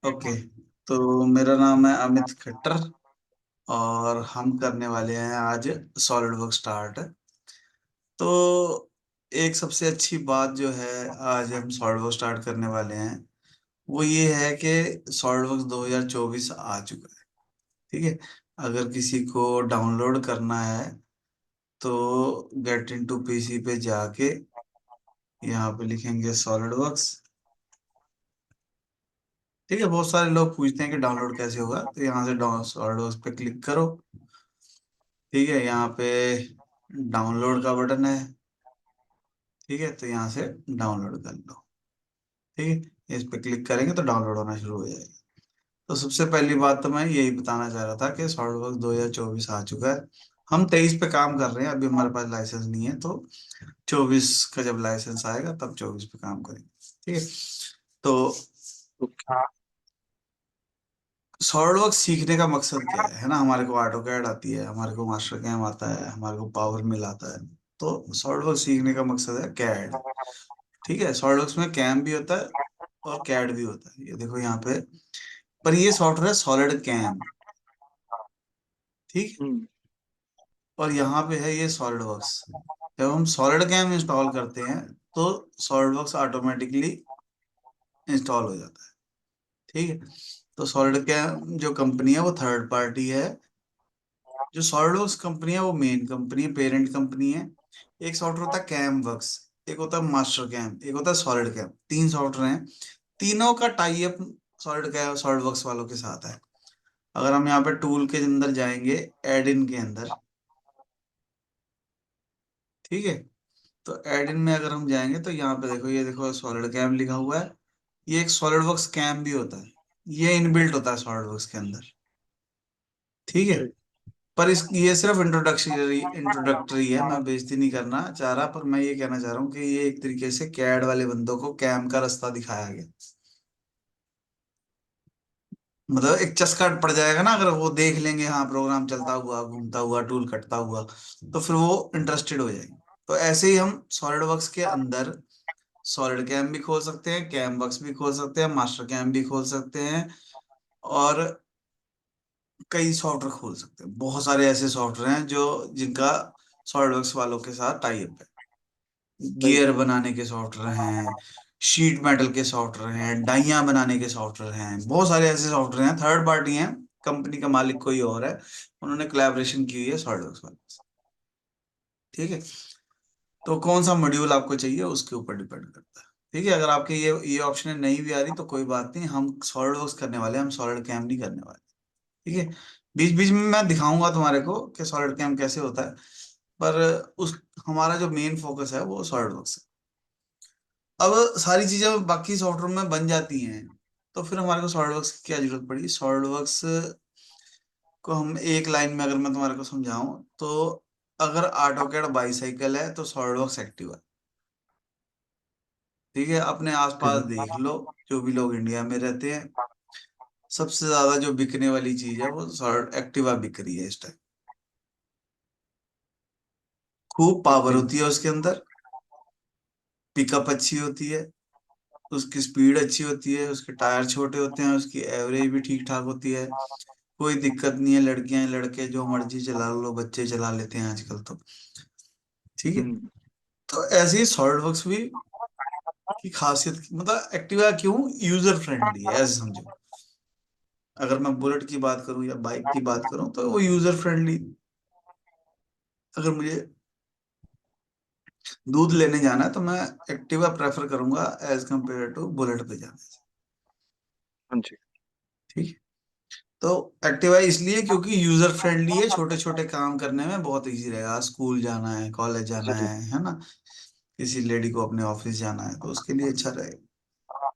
Okay. तो मेरा नाम है अमित खट्टर और हम करने वाले हैं आज सॉलिड वर्क स्टार्ट। तो एक सबसे अच्छी बात जो है, आज हम सॉलिड वर्क स्टार्ट करने वाले हैं वो ये है कि सॉलिड वर्क 2024 आ चुका है। ठीक है। अगर किसी को डाउनलोड करना है तो गेट इनटू पीसी पे जाके यहाँ पे लिखेंगे सॉलिड वर्क्स। ठीक है। बहुत सारे लोग पूछते हैं कि डाउनलोड कैसे होगा, तो यहाँ से डाउन सॉलिड वर्क्स पे क्लिक करो। ठीक है। यहाँ पे डाउनलोड का बटन है। ठीक है। तो यहाँ से डाउनलोड कर लो। ठीक है। इस पे क्लिक करेंगे तो डाउनलोड होना शुरू हो जाएगा। तो सबसे पहली बात तो मैं यही बताना चाह रहा था कि सॉलिडवर्क्स 2024 आ चुका है। हम 23 पे काम कर रहे हैं, अभी हमारे पास लाइसेंस नहीं है, तो 24 का जब लाइसेंस आएगा तब 24 पे काम करेंगे। ठीक है। तो ओके। सॉलिडवर्क्स सीखने का मकसद क्या है ना? हमारे को ऑटो कैड आती है, हमारे को मास्टर कैम आता है, हमारे को पावर मिल आता है। तो सॉलिडवर्क्स सीखने का मकसद है कैड। ठीक है। सॉलिडवर्क्स में कैम भी होता है और कैड भी होता है, ये देखो यहाँ पे। पर ये सॉफ्टवेयर है सॉलिड कैम। ठीक है। हम्म। और यहाँ पे है ये सॉलिड वर्क्स। जब हम सॉलिड कैम इंस्टॉल करते हैं तो सॉलिड वर्क्स ऑटोमेटिकली इंस्टॉल हो जाता है। ठीक है। तो सॉलिड कैम जो कंपनी है वो थर्ड पार्टी है। जो सॉलिड वर्क्स कंपनी है वो मेन कंपनी है, पेरेंट कंपनी है। एक सॉफ्टवेयर होता है कैम वर्क्स, एक होता है मास्टर कैम, एक होता है सॉलिड कैम। तीन सॉफ्टवेयर हैं। तीनों का tie up SolidCAM SolidWorks वालों के साथ है। अगर हम यहाँ पे टूल के अंदर जाएंगे, एड इन के अंदर। ठीक है। तो एड इन में अगर हम जाएंगे तो यहाँ पे देखो, ये देखो सॉलिड कैम लिखा हुआ है। ये एक सॉलिड वर्क्स कैम भी होता है। ये इनबिल्ट होता है सॉलिड वर्क्स के अंदर। ठीक है। अच्छा। पर इस ये सिर्फ इंट्रोडक्टरी इंट्रोडक्टरी है, मैं बेइज्जती नहीं करना चाह रहा, पर मैं ये कहना चाह रहा हूँ कि ये एक तरीके से कैड वाले बंदों को कैम का रास्ता दिखाया गया। मतलब एक चस्का पड़ जाएगा ना, अगर वो देख लेंगे हाँ प्रोग्राम चलता हुआ, घूमता हुआ, टूल कटता हुआ, तो फिर वो इंटरेस्टेड हो जाएंगे। तो ऐसे ही हम सॉलिड वर्क्स के अंदर सॉलिड कैम भी खोल सकते हैं, कैम वर्क्स भी खोल सकते हैं, मास्टर कैम भी खोल सकते हैं, और कई सॉफ्टवेयर खोल सकते हैं। बहुत सारे ऐसे सॉफ्टवेयर हैं जो जिनका सॉलिड वर्क्स वालों के साथ टाई अप है। सही। गियर बनाने के सॉफ्टवेयर हैं, शीट मेटल के सॉफ्टवेयर हैं, डाइयाँ बनाने के सॉफ्टवेयर हैं, बहुत सारे ऐसे सॉफ्टवेयर हैं, थर्ड पार्टी हैं। कंपनी का मालिक कोई और है, उन्होंने कोलैबोरेशन की हुई है सॉलिडवर्क्स वाले से। ठीक है। तो कौन सा मॉड्यूल आपको चाहिए उसके ऊपर डिपेंड करता है। ठीक है। अगर आपके ये ऑप्शन नहीं भी आ रही तो कोई बात नहीं, हम सॉलिडवर्क्स करने वाले हैं, हम सॉलिड कैम नहीं करने वाले। ठीक है। बीच बीच में मैं दिखाऊंगा तुम्हारे को कि सॉलिड कैम कैसे होता है, पर उस हमारा जो मेन फोकस है वो सॉलिडवर्क्स है। अब सारी चीजें बाकी सॉफ्टवेयर में बन जाती हैं, तो फिर हमारे को सॉलिडवर्क्स की क्या जरूरत पड़ी? सॉलिडवर्क्स को हम एक लाइन में अगर मैं तुम्हारे को समझाऊं तो, अगर ऑटोकैड बाईसाइकिल है तो सॉलिडवर्क्स एक्टिव है। ठीक है। अपने आसपास ठीक देख लो, जो भी लोग इंडिया में रहते हैं, सबसे ज्यादा जो बिकने वाली चीज है वो सॉलिड एक्टिवा बिक रही है इस टाइम। खूब है। Power okay. होती है उसके अंदर, पिकअप अच्छी होती है, उसकी स्पीड अच्छी होती है, उसके टायर छोटे होते हैं, उसकी एवरेज भी ठीक ठाक होती है। कोई दिक्कत नहीं है, लड़कियां लड़के जो मर्जी चला लो, बच्चे चला लेते हैं आजकल तो। ठीक है। हम्म। तो ऐसे ही सॉलिड वर्क्स भी की खासियत, मतलब एक्टिवा क्यों यूजर फ्रेंडली है ऐसे समझो। अगर मैं बुलेट की बात करूं या बाइक की बात करूं तो वो यूजर फ्रेंडली। अगर मुझे दूध लेने जाना है तो मैं एक्टिवा प्रेफर करूंगा एज कम्पेयर टू बुलेट पे जाने से। हाँ जी। ठीक है। तो एक्टिवा इसलिए क्योंकि यूजर फ्रेंडली है, छोटे छोटे काम करने में बहुत इजी रहेगा। स्कूल जाना है, कॉलेज जाना सही। है ना, किसी लेडी को अपने ऑफिस जाना है, तो उसके लिए अच्छा रहेगा।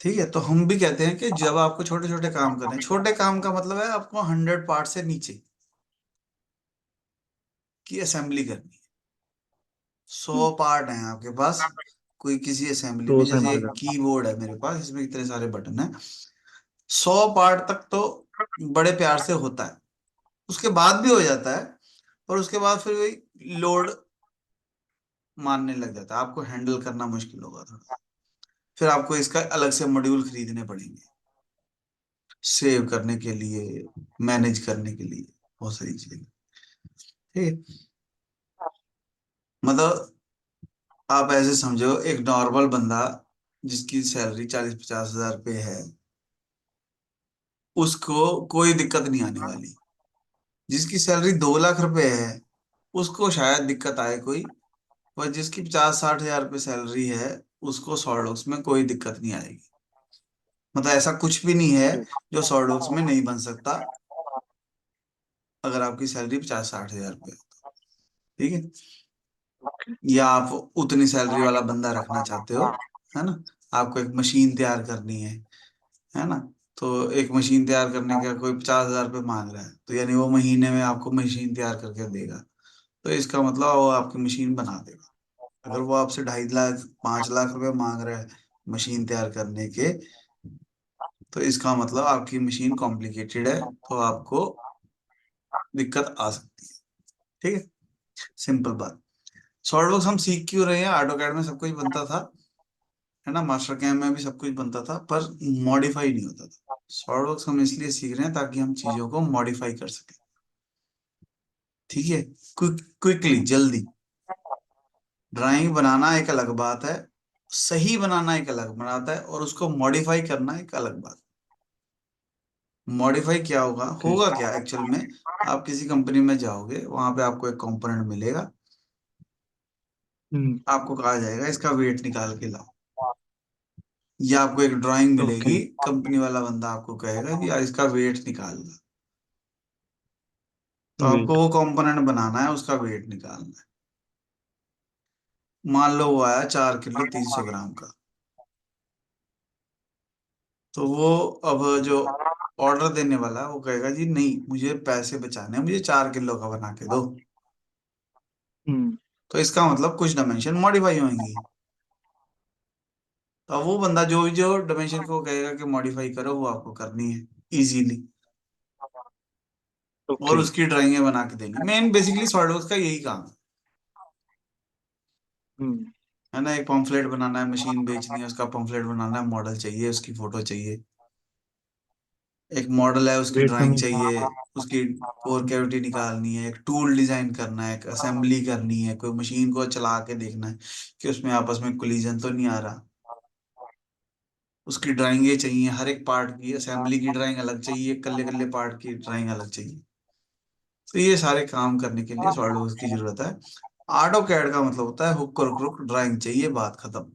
ठीक है। तो हम भी कहते हैं कि जब आपको छोटे छोटे काम करने हैं, छोटे काम का मतलब है आपको 100 पार्ट से नीचे की असेंबली करनी है। 100 पार्ट हैं आपके पास कोई किसी असेंबली तो में, जैसे असेंबली एक करना। कीबोर्ड है मेरे पास, इसमें इतने सारे बटन हैं। 100 पार्ट तक तो बड़े प्यार से होता है, उसके बाद भी हो जाता है, और उसके बाद फिर वही लोड मानने लग जाता है, आपको हैंडल करना मुश्किल होगा थोड़ा। फिर आपको इसका अलग से मॉड्यूल खरीदने पड़ेंगे, सेव करने के लिए, मैनेज करने के लिए, बहुत सारी चीजें। ठीक है। मतलब आप ऐसे समझो, एक नॉर्मल बंदा जिसकी सैलरी 40-50 हजार रुपये है, उसको कोई दिक्कत नहीं आने वाली। जिसकी सैलरी 2 लाख रुपए है, उसको शायद दिक्कत आए कोई। पर जिसकी 50-60 हजार रुपये सैलरी है, उसको सॉलिडवर्क्स में कोई दिक्कत नहीं आएगी। मतलब ऐसा कुछ भी नहीं है जी। जो सॉलिडवर्क्स में नहीं बन सकता, अगर आपकी सैलरी 50-60 हजार रुपये है। ठीक है। ओके। या आप उतनी सैलरी वाला बंदा रखना चाहते हो, है ना, आपको एक मशीन तैयार करनी है ना, तो एक मशीन तैयार करने का कोई 50 हजार रुपये मांग रहा है, तो यानी वो महीने में आपको मशीन तैयार करके देगा, तो इसका मतलब वो आपकी मशीन बना देगा। अगर वो आपसे 2.5 लाख 5 लाख रुपए मांग रहा है मशीन तैयार करने के, तो इसका मतलब आपकी मशीन कॉम्प्लिकेटेड है, तो आपको दिक्कत आ सकती है। ठीक है, सिंपल बात। सॉलिडवर्क्स हम सीख क्यों रहे हैं? ऑटोकैड में सब कुछ बनता था, है ना, मास्टर कैम में भी सब कुछ बनता था, पर मॉडिफाई नहीं होता था। सॉलिडवर्क्स हम इसलिए सीख रहे हैं ताकि हम चीजों को मॉडिफाई कर सकें। ठीक है, क्विकली, जल्दी। ड्राइंग बनाना एक अलग बात है, सही बनाना एक अलग बात है, और उसको मॉडिफाई करना एक अलग बात। मॉडिफाई क्या होगा, ओके। होगा क्या एक्चुअल में? आप किसी कंपनी में जाओगे, वहां पे आपको एक कंपोनेंट मिलेगा, हम्म। आपको कहा जाएगा इसका वेट निकाल के लाओ। या आपको एक ड्राइंग ओके। मिलेगी, कंपनी वाला बंदा आपको कहेगा कि यार इसका वेट निकाल ला। तो आपको वेट। वो कंपोनेंट बनाना है, उसका वेट निकालना है। मान लो वो आया 4 किलो 300 ग्राम का, तो वो अब जो ऑर्डर देने वाला है वो कहेगा जी नहीं, मुझे पैसे बचाने हैं, मुझे 4 किलो का बना के दो। हम्म। तो इसका मतलब कुछ डायमेंशन मॉडिफाई होंगी। तो अब वो बंदा जो जो डायमेंशन को कहेगा कि मॉडिफाई करो, वो आपको करनी है इजीली, और ओके। उसकी ड्राइंगें बना के देनी। मेन बेसिकली सॉलिडवर्क्स का यही काम हम्म। है ना। एक पम्फलेट बनाना है, मशीन बेचनी है, उसका पम्फलेट बनाना है, मॉडल चाहिए, उसकी फोटो चाहिए, एक मॉडल है उसकी वेट ड्राइंग कमी। चाहिए, उसकी कोर कैविटी निकालनी है, एक टूल डिजाइन करना है, एक असेंबली करनी है, कोई मशीन को चला के देखना है कि उसमें आपस में कोलिजन तो नहीं आ रहा। उसकी ड्राइंगें चाहिए, हर एक पार्ट की असेंबली की ड्राइंग अलग चाहिए, कल्ले कल्ले पार्ट की ड्राइंग अलग चाहिए। तो ये सारे काम करने के लिए सॉलिडवर्क्स की जरूरत है। ऑटो कैड का मतलब होता है हुक और क्रुक ड्राइंग चाहिए, बात खत्म।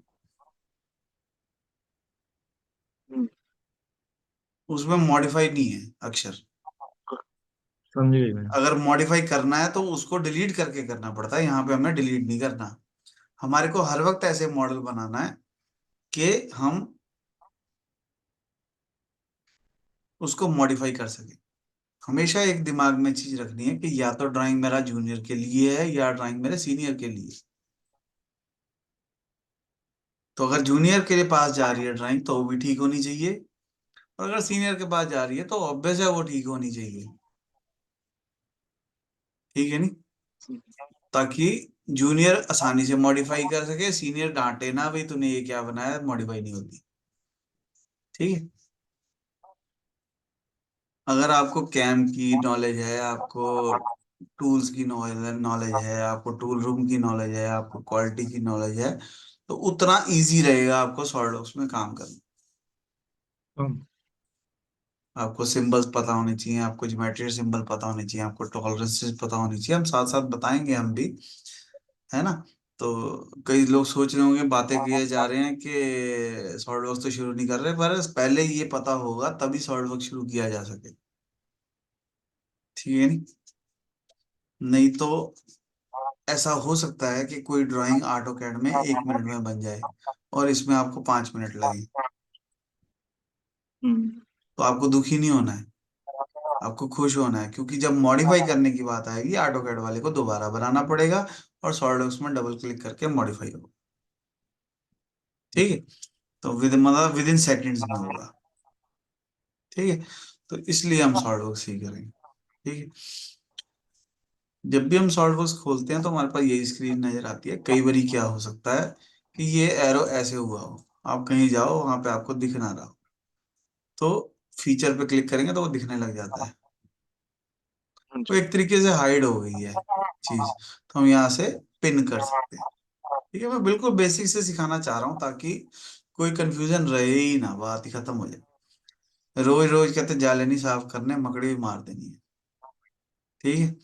हम्म। उसमें मॉडिफाई नहीं है अक्षर। समझ गई मैं। अगर मॉडिफाई करना है तो उसको डिलीट करके करना पड़ता है, यहाँ पे हमें डिलीट नहीं करना। हमारे को हर वक्त ऐसे मॉडल बनाना है कि हम उसको मॉडिफाई कर सके। हमेशा एक दिमाग में चीज रखनी है कि या तो ड्राइंग मेरा जूनियर के लिए है या ड्राइंग मेरे सीनियर के लिए। तो अगर जूनियर के पास जा रही है ड्राइंग तो वो भी ठीक होनी चाहिए, और अगर सीनियर के पास जा रही है तो ऑब्वियस है वो ठीक होनी चाहिए। ठीक है नहीं, ताकि जूनियर आसानी से मॉडिफाई कर सके, सीनियर डांटे ना भाई तूने ये क्या बनाया, मॉडिफाई नहीं होती। ठीक है। अगर आपको कैम की नॉलेज है, आपको टूल्स की नॉलेज नॉलेज है, आपको टूल रूम की नॉलेज है, आपको क्वालिटी की नॉलेज है, तो उतना इजी रहेगा आपको सॉलिडवर्क्स में काम करना। हम। आपको सिंबल्स पता होने चाहिए, आपको ज्योमेट्री सिंबल पता होने चाहिए, आपको टॉलरेंसेस पता होनी चाहिए। हम साथ साथ बताएंगे हम भी, है ना। तो कई लोग सोच रहे होंगे बातें किए जा रहे हैं कि सॉलिडवर्क्स तो शुरू नहीं कर रहे, पर पहले ये पता होगा तभी सॉलिडवर्क्स शुरू किया जा सके। ठीक है नहीं, नहीं तो ऐसा हो सकता है कि कोई ड्राइंग ऑटो कैड में 1 मिनट में बन जाए, और इसमें आपको 5 मिनट लगे। हम्म। तो आपको दुखी नहीं होना है, आपको खुश होना है, क्योंकि जब मॉडिफाई करने की बात आएगी ऑटो कैड वाले को दोबारा बनाना पड़ेगा, और सॉलिडवर्क्स में डबल क्लिक करके मॉडिफाई होगा। ठीक है, तो मतलब विद इन सेकेंड्स में होगा। ठीक है, तो इसलिए हम सॉलिडवर्क्स सीख रहे हैं। ठीक है, जब भी हम सॉलिडवर्क्स खोलते हैं तो हमारे पास यही स्क्रीन नजर आती है। कई बारी क्या हो सकता है कि ये एरो ऐसे हुआ हो, आप कहीं जाओ वहां पे आपको दिख ना रहा हो, तो फीचर पे क्लिक करेंगे तो वो दिखने लग जाता है। हाँ वो जी। एक तरीके से हाइड हो गई है चीज, तो हम यहाँ से पिन कर सकते हैं। ठीक है, मैं बिल्कुल बेसिक से सिखाना चाह रहा हूँ ताकि कोई कंफ्यूजन रहे ही ना, बात ही खत्म हो जाए। रोज रोज कहते जाले नहीं साफ करने, मकड़ी भी मार देनी है। ठीक है,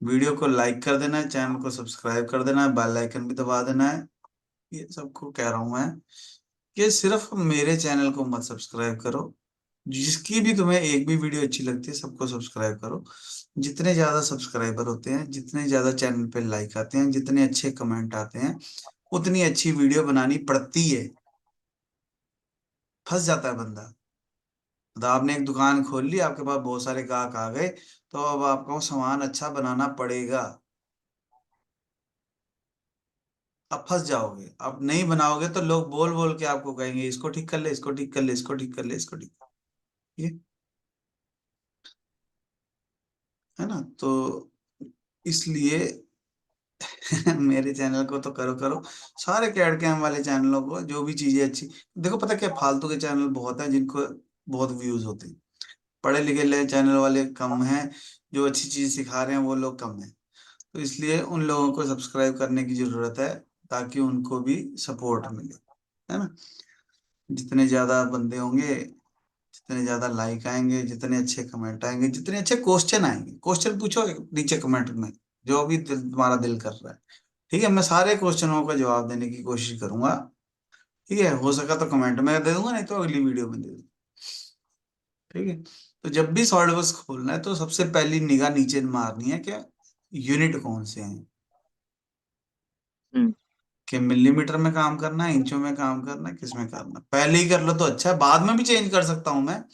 वीडियो को लाइक कर देना है, चैनल को सब्सक्राइब कर देना है, बेल आइकन भी दबा देना है। ये सबको कह रहा हूं मैं कि सिर्फ मेरे चैनल को मत सब्सक्राइब करो, जिसकी भी तुम्हें एक भी वीडियो अच्छी लगती है सबको सब्सक्राइब करो। जितने ज्यादा सब्सक्राइबर होते हैं, जितने ज्यादा चैनल पे लाइक आते हैं, जितने अच्छे कमेंट आते हैं, उतनी अच्छी वीडियो बनानी पड़ती है। फंस जाता है बंदा। तो आपने एक दुकान खोल ली, आपके पास बहुत सारे ग्राहक आ गए, तो अब आपको सामान अच्छा बनाना पड़ेगा। अब फंस जाओगे, अब नहीं बनाओगे तो लोग बोल बोल के आपको कहेंगे इसको ठीक कर ले, इसको ठीक कर ले, इसको ठीक कर ले, इसको ठीक ये है ना। तो इसलिए मेरे चैनल को तो करो करो, सारे कैड कैम वाले चैनलों को, जो भी चीजें अच्छी। देखो पता क्या, फालतू के चैनल बहुत हैं जिनको बहुत व्यूज होते हैं, पढ़े लिखे चैनल वाले कम हैं, जो अच्छी चीज सिखा रहे हैं वो लोग कम हैं। तो इसलिए उन लोगों को सब्सक्राइब करने की जरूरत है, ताकि उनको भी सपोर्ट मिले, है ना। जितने ज्यादा बंदे होंगे, जितने ज्यादा लाइक आएंगे, जितने अच्छे कमेंट आएंगे, जितने अच्छे क्वेश्चन आएंगे, क्वेश्चन पूछो नीचे कमेंट में, जो भी तुम्हारा दिल कर रहा है। ठीक है, मैं सारे क्वेश्चनों का जवाब देने की कोशिश करूंगा। ठीक है, हो सका तो कमेंट में दे दूंगा, नहीं तो अगली वीडियो में दे दूंगा। ठीक है, तो जब भी सॉल्वर खोलना है तो सबसे पहली निगाह नीचे मारनी है, क्या यूनिट कौन से हैं, हम्म। कि मिलीमीटर में काम करना है, इंचों में काम करना है, किस में करना है। पहले ही कर लो तो अच्छा है, बाद में भी चेंज कर सकता हूं मैं,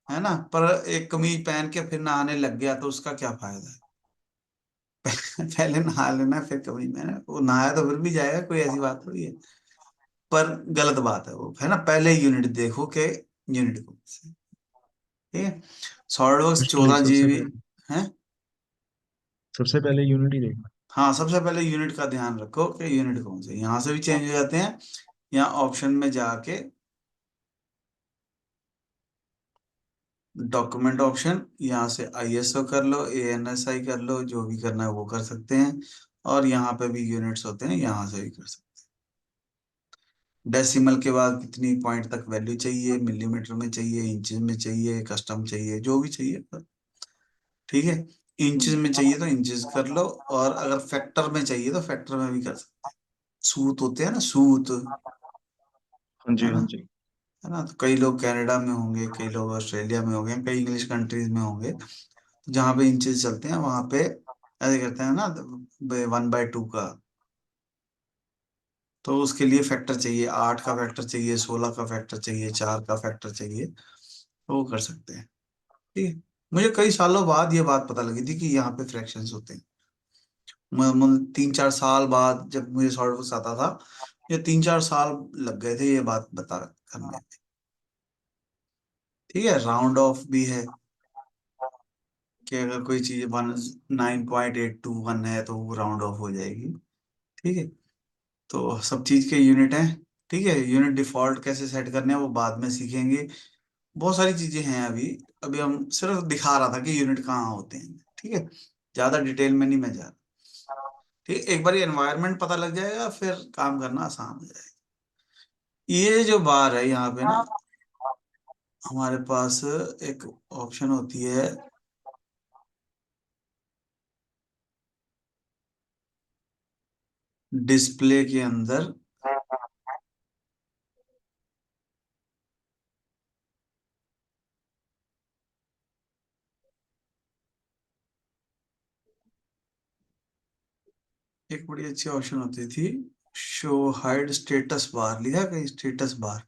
है ना। पर एक कमीज पहन के फिर नहाने लग गया तो उसका क्या फायदा है। पहले नहा लेना फिर कमीज में, वो नहाया तो फिर भी जाएगा, कोई ऐसी बात थोड़ी है। पर गलत बात है वो, है ना। पहले यूनिट देखो के यूनिट कौन सी है। ठीक है, सॉलिडवर्क्स इसलिए 14 GB है। सबसे पहले यूनिटी देखना। हाँ, सबसे पहले यूनिट का ध्यान रखो कि यूनिट कौन से, यहाँ से भी चेंज हो जाते हैं। यहाँ ऑप्शन में जाके डॉक्यूमेंट ऑप्शन, यहाँ से ISO कर लो, ANSI कर लो, जो भी करना है वो कर सकते हैं। और यहाँ पे भी यूनिट्स होते हैं, यहाँ से भी कर सकते हैं। डेसिमल के बाद कितनी पॉइंट तक वैल्यू चाहिए, मिलीमीटर में चाहिए, इंचेस में चाहिए, कस्टम चाहिए, जो भी चाहिए। ठीक है, इंचेस हम्म। में चाहिए तो इंचेस कर लो, और अगर फैक्टर में चाहिए तो फैक्टर में भी कर सकते हैं। सूत होते हैं ना, सूत, हाँ है जी, ना। हाँ जी। है ना, तो कई लोग कनाडा में होंगे, कई लोग ऑस्ट्रेलिया में होंगे, कई इंग्लिश कंट्रीज में होंगे, जहाँ पे इंचेस चलते हैं वहां पे ऐसे करते हैं ना, 1/2 का। तो उसके लिए फैक्टर चाहिए, 8 का फैक्टर चाहिए, 16 का फैक्टर चाहिए, 4 का फैक्टर चाहिए, तो वो कर सकते हैं। ठीक है, मुझे कई सालों बाद ये बात पता लगी थी कि यहाँ पे फ्रैक्शंस होते हैं। 3-4 साल बाद जब मुझे सॉल्व आता था, ये 3-4 साल लग गए थे ये बात बता करने में। ठीक है, राउंड ऑफ भी है, कि अगर कोई चीज 9.821 है तो वो राउंड ऑफ हो जाएगी। ठीक है, तो सब चीज के यूनिट हैं। ठीक है, यूनिट डिफॉल्ट कैसे सेट करने हैं वो बाद में सीखेंगे। बहुत सारी चीजें हैं अभी। अभी हम सिर्फ दिखा रहा था कि यूनिट कहाँ होते हैं। ठीक है, ज्यादा डिटेल में नहीं मैं जा रहा। ठीक है, एक बार एनवायरनमेंट पता लग जाएगा फिर काम करना आसान हो जाएगा। ये जो बार है यहाँ पे ना, हमारे पास एक ऑप्शन होती है डिस्प्ले के अंदर, एक बड़ी अच्छी ऑप्शन होती थी, शो हाइड स्टेटस बार, लिखा है कहीं status bar,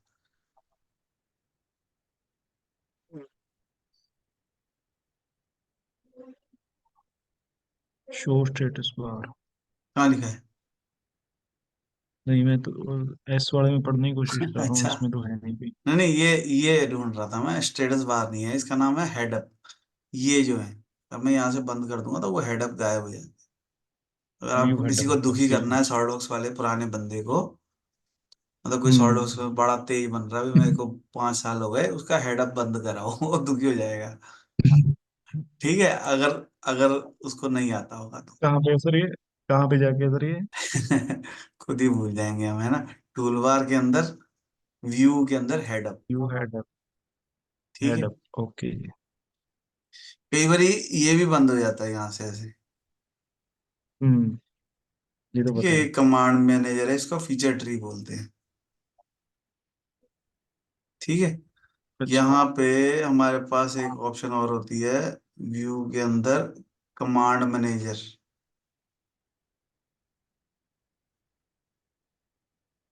show status bar. कहाँ लिखा है। नहीं, मैं तो एस वाले में पढ़ने की कोशिश कर रहा हूँ, अच्छा, इसमें तो है नहीं कोई। नहीं नहीं, ये ढूंढ रहा था मैं, स्टेटस बार नहीं है, इसका नाम है हेडअप। ये जो है, अब मैं यहाँ से बंद कर दूंगा तो वो हेडअप गायब हो जाएगा। अगर व्यू आपको हेड। किसी को दुखी ओके। करना है, सॉर्डॉक्स वाले पुराने बंदे को, मतलब कोई सॉलिड हम्म। उसमें बड़ा तेज बन रहा है, अभी मेरे को 5 साल हो गए, उसका हेडअप बंद कराओ वो दुखी हो जाएगा। ठीक है, अगर अगर उसको नहीं आता होगा तो। कहाँ पे है सर ये? कहाँ पे जाके है सर ये? खुद ही भूल जाएंगे हम, है ना। टूल बार के अंदर, व्यू के अंदर हेडअप। You head up. ठीक हेड है। अप। ओके। कई बार ये भी बंद हो जाता है यहाँ से ऐसे। हम्म। ये तो ठीक है, पता ये है। कमांड मैनेजर है, इसको फीचर ट्री बोलते हैं। ठीक है। अच्छा। यहाँ पे हमारे पास एक ऑप्शन और होती है व्यू के अंदर, command manager.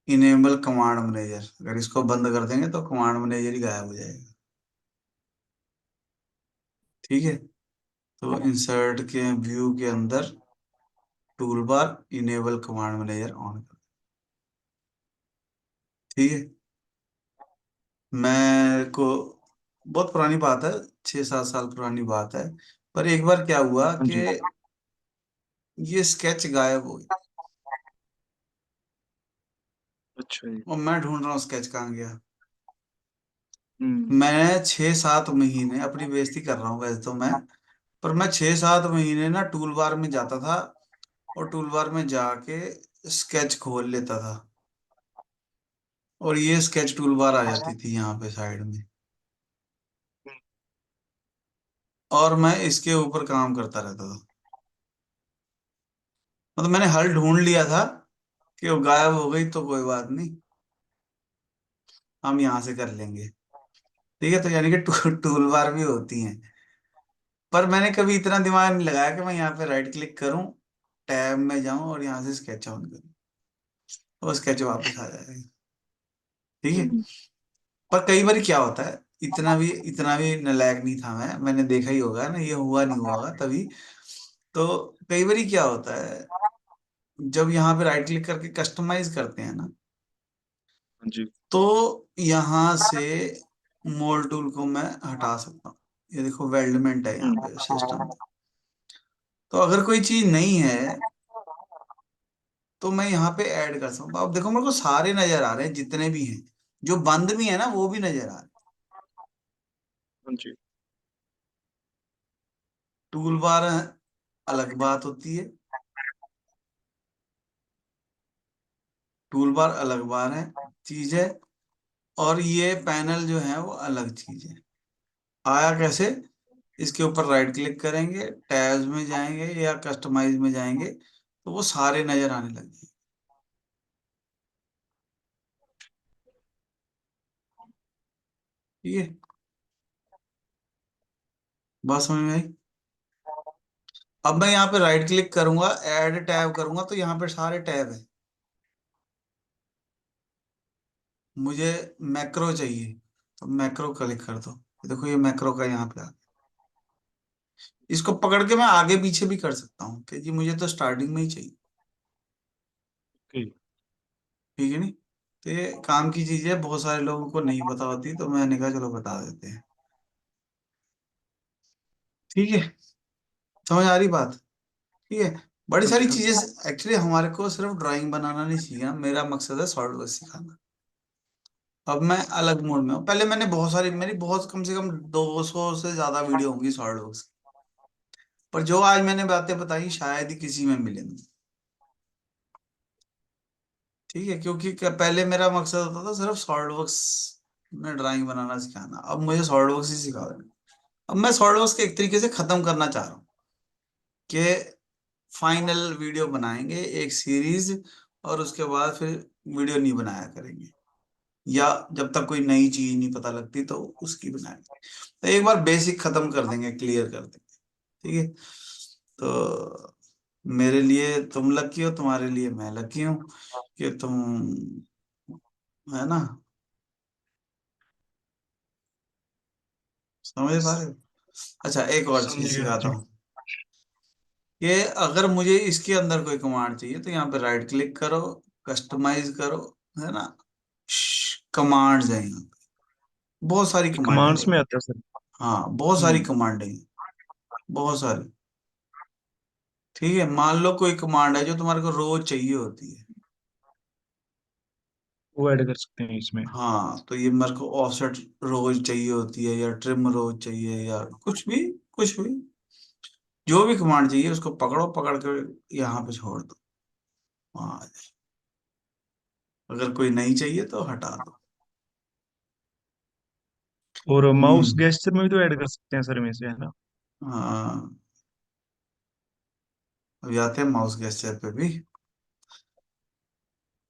Enable command manager, अगर इसको बंद कर देंगे तो कमांड मैनेजर ही गायब हो जाएगा। ठीक है। तो इंसर्ट के व्यू के अंदर tool bar, enable command manager on कर। ठीक है। मैं को बहुत पुरानी बात है, 6-7 साल पुरानी बात है, पर एक बार क्या हुआ हाँ कि जी। ये स्केच गायब हो गया, अच्छा जी। और मैं ढूंढ रहा हूँ स्केच कहाँ गया। हम्म। मैं 6-7 महीने अपनी बेइज्जती कर रहा हूँ वैसे तो मैं, पर मैं 6-7 महीने ना टूल बार में जाता था, और टूल बार में जाके स्केच खोल लेता था, और ये स्केच टूल बार आ जाती थी यहाँ पे साइड में, और मैं इसके ऊपर काम करता रहता था। मतलब मैंने हल ढूंढ लिया था कि वो गायब हो गई तो कोई बात नहीं, हम यहाँ से कर लेंगे। ठीक है, तो यानी कि टूल बार भी होती हैं, पर मैंने कभी इतना दिमाग नहीं लगाया कि मैं यहाँ पे राइट क्लिक करूँ, टैब में जाऊं और यहाँ से स्केच ऑन करूँ, तो स्केच वापस आ जाएगा। ठीक है। हम्म। पर कई बार क्या होता है, इतना भी नालायक नहीं था मैं, मैंने देखा ही होगा ना, ये हुआ नहीं हुआ होगा तभी। तो कई बार क्या होता है, जब यहाँ पे राइट क्लिक करके कस्टमाइज करते हैं ना, हाँ जी। तो यहाँ से मोल टूल को मैं हटा सकता हूँ। ये देखो वेल्डमेंट है यहाँ हम्म। पे सिस्टम। तो अगर कोई चीज नहीं है तो मैं यहाँ पे ऐड कर सकता हूँ। अब देखो मेरे को सारे नजर आ रहे हैं जितने भी हैं, जो बंद भी है ना वो भी नजर आ रहे हैं। हाँ जी। टूल बार अलग बात होती है, टूल बार अलग बार है, चीज है, और ये पैनल जो है वो अलग चीज है। आया कैसे, इसके ऊपर राइट क्लिक करेंगे, टैब्स में जाएंगे या कस्टमाइज में जाएंगे, तो वो सारे नजर आने लग जाएंगे। ठीक है, बात समझ में आई। अब मैं यहाँ पे राइट क्लिक करूंगा, ऐड टैब करूंगा, तो यहाँ पे सारे टैब है। मुझे मैक्रो चाहिए, तो मैक्रो क्लिक कर दो, देखो ये मैक्रो का यहाँ पे आ गया। इसको पकड़ के मैं आगे पीछे भी कर सकता हूँ कि जी मुझे तो स्टार्टिंग में ही चाहिए। ओके। ठीक है नहीं। तो ये काम की चीज है, बहुत सारे लोगों को नहीं पता होती, तो मैंने कहा चलो बता देते हैं। ठीक है, समझ आ रही बात। ठीक है। बड़ी हाँ जी। सारी हाँ चीजें, जी। एक्चुअली हमारे को सिर्फ ड्राइंग बनाना नहीं सीखना, मेरा मकसद है सॉलिड वर्क सिखाना। अब मैं अलग मोड में हूँ, पहले मैंने बहुत सारी, मेरी बहुत कम से कम 200 से ज्यादा वीडियो होंगी सॉलिड वर्क, पर जो आज मैंने बातें बताई शायद ही किसी में मिलेंगी। ठीक है, क्योंकि पहले मेरा मकसद होता था सिर्फ सॉलिडवर्क्स में ड्राइंग बनाना सिखाना, अब मुझे सॉलिडवर्क्स ही सिखा देना। अब मैं सॉलिडवर्क्स के एक तरीके से खत्म करना चाह रहा हूँ कि फाइनल वीडियो बनाएंगे एक सीरीज, और उसके बाद फिर वीडियो नहीं बनाया करेंगे, या जब तक कोई नई चीज नहीं पता लगती तो उसकी बनाएंगे। तो एक बार बेसिक खत्म कर देंगे, क्लियर कर देंगे। ठीक है। तो मेरे लिए तुम लकी हो, तुम्हारे लिए मैं लकी हूँ कि तुम, है ना, समझ पा रहे हो। अच्छा, एक और समझ चीज गया सिखाता जी। हूँ कि अगर मुझे इसके अंदर कोई कमांड चाहिए तो यहाँ पे राइट क्लिक करो, कस्टमाइज करो, है ना, कमांड्स है यहाँ पे, बहुत सारी ये कमांडें कमांड्स हैं। में आता है सर? हाँ, बहुत सारी हम्म। कमांडें हैं, बहुत सारी। ठीक है, मान लो कोई कमांड है जो तुम्हारे को रोज चाहिए होती है, वो ऐड कर सकते हैं इसमें। हाँ, तो ये मेरे को ऑफसेट रोज चाहिए होती है, या ट्रिम रोज चाहिए, या कुछ भी, कुछ भी, जो भी कमांड चाहिए उसको पकड़ो, पकड़ कर यहाँ पे छोड़ दो, वहाँ आ जाए। अगर कोई नहीं चाहिए तो हटा दो। और माउस हम्म। गेस्चर में भी तो ऐड कर सकते हैं सर में से, है ना? हाँ, अभी आते हैं माउस गेस्चर पे भी।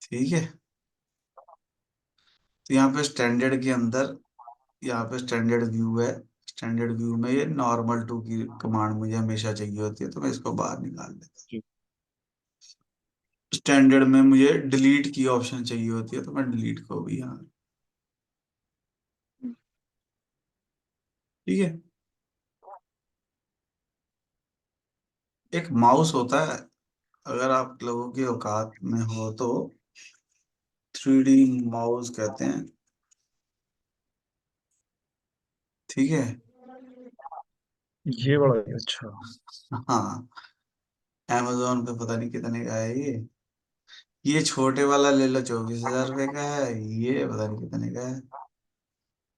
ठीक है, तो यहाँ पे स्टैंडर्ड के अंदर, यहाँ पे स्टैंडर्ड व्यू है। स्टैंडर्ड व्यू में ये नॉर्मल टू की कमांड मुझे हमेशा चाहिए होती है, तो मैं इसको बाहर निकाल देता जी। हूँ। स्टैंडर्ड में मुझे डिलीट की ऑप्शन चाहिए होती है, तो मैं डिलीट को भी यहाँ। ठीक है, एक माउस होता है, अगर आप लोगों की औकात में हो तो, 3D माउस कहते हैं। ठीक है। ये बड़ा अच्छा। हाँ, amazon पे पता नहीं कितने का है ये छोटे वाला ले लो, 24,000 रुपये का है। ये पता नहीं कितने का है,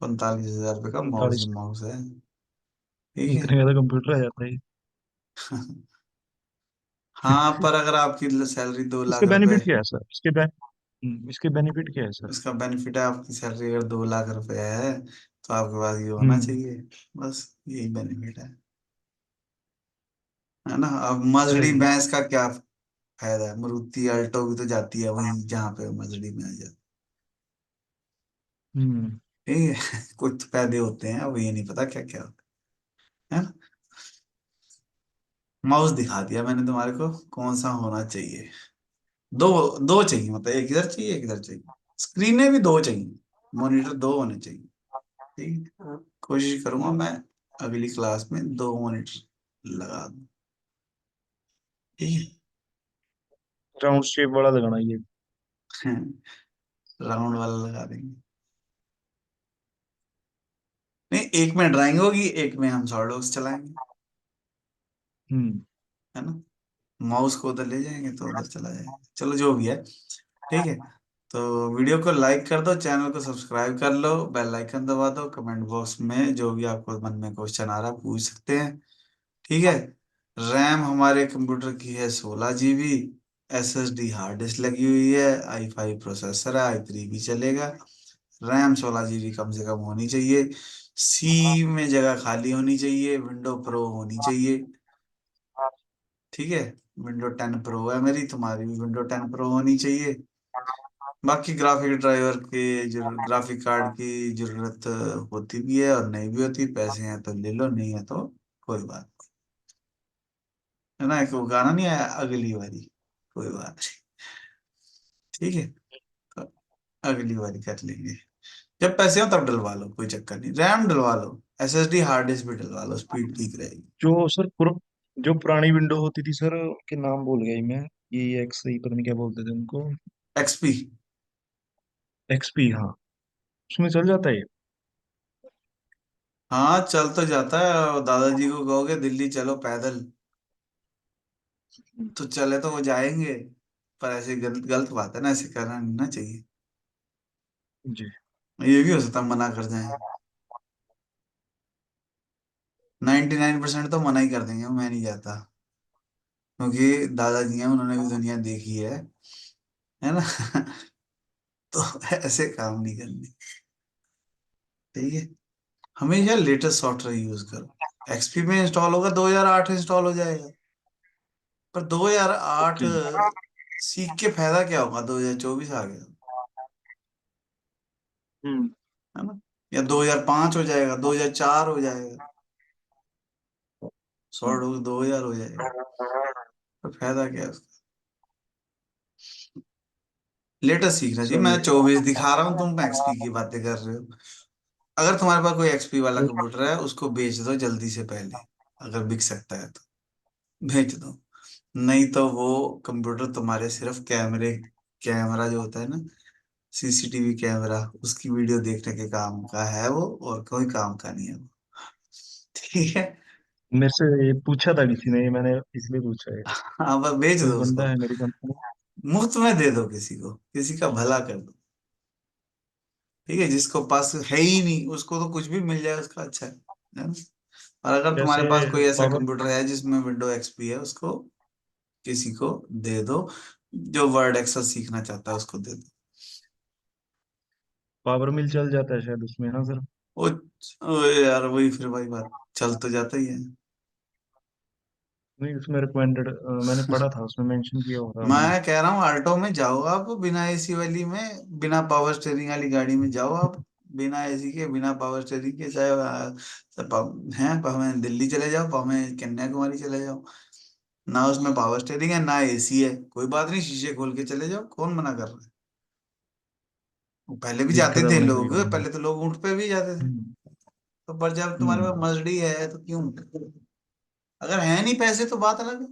45,000 रुपये का माउस ही 45। माउस है। ठीक है। इतने का तो कंप्यूटर आ जाता है। हाँ, पर अगर आपकी सैलरी दो इसके लाख रुपए बेनिफिट क्या है सर? इसके बेनिफिट क्या है सर? इसका बेनिफिट है, आपकी सैलरी अगर 2 लाख रुपए है तो आपके पास ये होना हम्म। चाहिए। बस यही बेनिफिट है ना। अब सही मर्सिडीज है। बेंज का क्या फायदा है, मारुति अल्टो भी तो जाती है वहीं जहाँ पे मर्सिडीज में आ जाती हम्म। है। ठीक है। कुछ तो फायदे होते हैं, अब ये नहीं पता क्या क्या होता है ना। माउस दिखा दिया मैंने तुम्हारे को, कौन सा होना चाहिए। दो, दो चाहिए, मतलब एक इधर चाहिए, एक इधर चाहिए। स्क्रीनें भी दो चाहिए, मॉनिटर दो होने चाहिए। ठीक है, कोशिश करूंगा मैं अगली क्लास में 2 मॉनिटर लगा दूं। ठीक राउंड शेप वाला लगाना ये। है। राउंड वाला लगा देंगे। नहीं, एक में ड्राइंग होगी, एक में हम सॉलिडवर्क्स चलाएंगे, हम्म। है ना। माउस को उधर ले जाएंगे तो उधर चला जाएगा, चलो जो भी है। ठीक है, तो वीडियो को लाइक कर दो, चैनल को सब्सक्राइब कर लो, बेल आइकन दबा दो, कमेंट बॉक्स में जो भी आपको मन में क्वेश्चन आ रहा है पूछ सकते हैं। ठीक है। रैम हमारे कंप्यूटर की है 16 GB। SSD हार्ड डिस्क लगी हुई है, i5 प्रोसेसर है, i3 भी चलेगा। रैम 16 GB कम से कम होनी चाहिए। सी में जगह खाली होनी चाहिए, विंडो प्रो होनी चाहिए। ठीक है, विंडो 10 प्रो है मेरी, तुम्हारी भी विंडो 10 प्रो होनी चाहिए। बाकी ग्राफिक ड्राइवर के ग्राफिक कार्ड की जरूरत होती भी है और नहीं भी होती, पैसे हैं तो ले लो, नहीं है तो कोई बात नहीं। है ना, एक वो गाना नहीं आया, अगली बारी, कोई बात नहीं। ठीक है, तो अगली बारी कर लेंगे, जब पैसे हो तब डलवा लो, कोई चक्कर नहीं, रैम डलवा लो, SSD हार्ड डिस्क भी डलवा लो, स्पीड ठीक रहेगी। जो सर जो पुरानी विंडो होती थी सर, के नाम भूल गई मैं। ये एक्स ही पता नहीं क्या बोलते थे उनको। XP। एक्सपी, हाँ। उसमें चल जाता है ये? हाँ, चल तो जाता है, और दादाजी को कहोगे दिल्ली चलो पैदल तो चले तो वो जाएंगे। पर ऐसे गलत गलत बात है ना, ऐसे करना नहीं ना चाहिए। जी। ये भी हो सकता है मना कर जाए, 99% तो मना ही कर देंगे, मैं नहीं जाता, क्योंकि दादाजी हैं, उन्होंने भी दुनिया देखी है ना। तो ऐसे काम नहीं करने। ठीक है, हमेशा लेटेस्ट सॉफ्टवेयर यूज करो। XP में इंस्टॉल होगा 2008 इंस्टॉल हो जाएगा, पर 2008 ओके। सीख के फायदा क्या होगा, 2024 आ गया, हम्म। है ना। या 2005 हो जाएगा, 2004 हो जाएगा, हम्म। 2000 हो जाएगा, तो फायदा क्या है उसका। लेटेस्ट सीखना चाहिए, मैं चलिए। 24 दिखा रहा हूँ, तुम XP की बातें कर रहे हो। अगर तुम्हारे पास कोई XP वाला कंप्यूटर है, उसको बेच दो जल्दी से पहले, अगर बिक सकता है तो बेच दो। नहीं तो वो कंप्यूटर तुम्हारे सिर्फ कैमरा जो होता है ना, CCTV कैमरा, उसकी वीडियो देखने के काम का है वो, और कोई काम का नहीं है वो। ठीक है। मेरे से ये पूछा था किसी ने, ये मैंने इसलिए पूछा है। हाँ, बस बेच कोई दो बंदा उसको, है मेरी कंपनी। मुफ्त में दे दो, किसी को, किसी का भला कर दो। ठीक है, जिसको पास है ही नहीं उसको तो कुछ भी मिल जाए उसका अच्छा है ना? और अगर तुम्हारे जैसे पास कोई ऐसा पावर कंप्यूटर है जिसमें विंडो एक्सपी है, उसको किसी को दे दो, जो वर्ड एक्सेल सीखना चाहता है उसको दे दो। पावर मिल चल जाता है शायद उसमें ना सर। वो ओ यार, वही फिर वही बात, चल तो जाता ही है। नहीं, उसमें रिकमेंडेड मैंने पढ़ा था, उसमें मेंशन किया हो रहा मैंने। मैं कह रहा हूँ ऑल्टो में जाओ आप, बिना एसी वाली में, बिना पावर स्टेयरिंग वाली गाड़ी में जाओ आप, बिना एसी के, बिना पावर स्टेयरिंग के, चाहे हैं हमें दिल्ली चले जाओ, हमें कन्याकुमारी चले जाओ, ना उसमें पावर स्टेयरिंग है ना एसी है, कोई बात नहीं, शीशे खोल के चले जाओ, कौन मना कर रहा है। वो पहले भी जाते दिक्कत है थे उन्हें कोई लोग, बात नहीं। पहले तो लोग ऊंट पे भी जाते थे। हम्म। तो पर जब तुम्हारे पास हम्म। मर्सिडीज है तो क्यों, अगर है नहीं पैसे तो बात अलग है।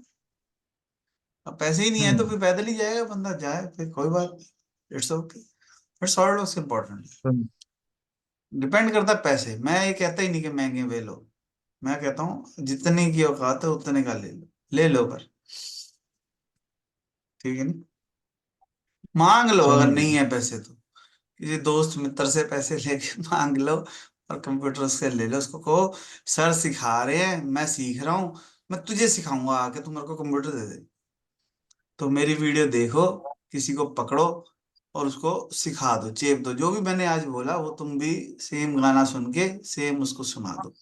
अब पैसे ही नहीं है तो हम्म। फिर पैदल ही जाएगा बंदा, जाए फिर कोई बात नहीं, it's okay, it's all important. सम- डिपेंड करता है पैसे, मैं ये कहता ही नहीं कि महंगे वे लो, मैं कहता हूँ जितने की औकात है उतने का ले लो, ले लो पर, ठीक है ना? मांग लो, अगर समझ नहीं गया। है पैसे तो किसी दोस्त मित्र से पैसे लेके मांग लो, और कंप्यूटर से ले लो, उसको कहो सर सिखा रहे हैं, मैं सीख रहा हूँ, मैं तुझे सिखाऊंगा आके, तू मेरे को कंप्यूटर दे दे, तो मेरी वीडियो देखो, किसी को पकड़ो और उसको सिखा दो, चेप दो, जो भी मैंने आज बोला वो तुम भी सेम गाना सुन के सेम उसको सुना दो।